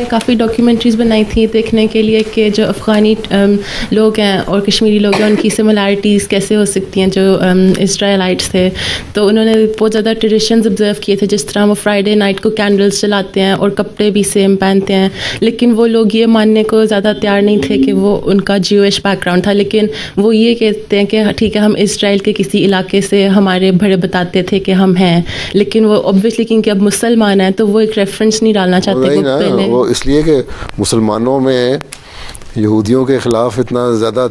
काफ़ी डॉक्यूमेंट्रीज़ बनाई थी देखने के लिए कि जो अफ़गानी लोग हैं और कश्मीरी लोग हैं उनकी सिमिलैरिटीज़ कैसे हो सकती हैं जो इसराइलाइट्स थे। तो उन्होंने बहुत ज़्यादा ट्रेडिशंस ऑब्ज़र्व किए थे, जिस तरह वो फ्राइडे नाइट को कैंडल्स जलाते हैं और कपड़े भी सेम पहनते हैं। लेकिन वो लोग ये मानने को ज़्यादा तैयार नहीं थे कि वो उनका ज्यूइश बैकग्राउंड था, लेकिन वो ये कहते हैं कि ठीक है हम इसराइल के किसी इलाके से हमारे बड़े बताते थे कि हम हैं, लेकिन वो ऑब्वियसली क्योंकि अब मुसलमान हैं तो वो एक रेफरेंस नहीं डालना चाहते। वो इसलिए कि मुसलमानों में यहूदियों के ख़िलाफ़ इतना ज़्यादा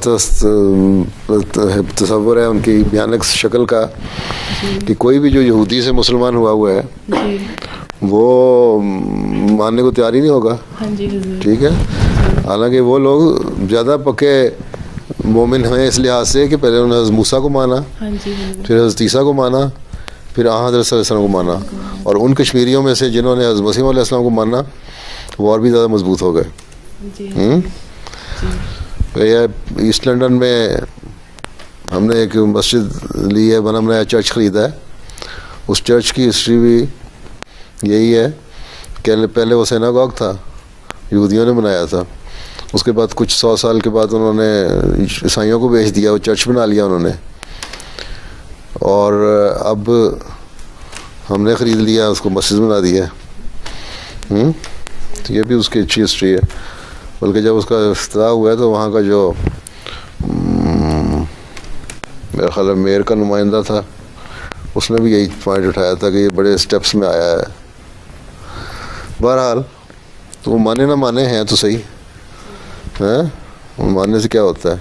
तसव्वुर है उनकी भयानक शक्ल का कि कोई भी जो यहूदी से मुसलमान हुआ है वो मानने को तैयार ही नहीं होगा। ठीक है, हालांकि वो लोग ज़्यादा पक्के मोमिन हैं इस लिहाज से कि पहले उन्होंने हज़रत मूसा को माना, फिर हज़रत ईसा को माना, फिर हज़रत सल्लल्लाहु अलैहि वसल्लम को माना, और उन कश्मीरियों में से जिन्होंने हज़रत मसीह अलैहि सल्लम को माना वो और भी ज़्यादा मजबूत हो गए। ईस्ट लंदन में हमने एक मस्जिद ली है, बना बनाया चर्च ख़रीदा है। उस चर्च की हिस्ट्री भी यही है कि पहले वो सिनागॉग था, यहूदियों ने बनाया था। उसके बाद कुछ 100 साल के बाद उन्होंने ईसाइयों को बेच दिया, वो चर्च बना लिया उन्होंने, और अब हमने ख़रीद लिया, उसको मस्जिद बना दिया। तो ये भी उसकी अच्छी हिस्ट्री है। बल्कि जब उसका इफ्तिताह हुआ है तो वहाँ का जो मेरा ख्याल मेयर का नुमाइंदा था उसने भी यही पॉइंट उठाया था कि ये बड़े स्टेप्स में आया है। बहरहाल तो वो माने ना माने हैं तो सही है, मानने से क्या होता है।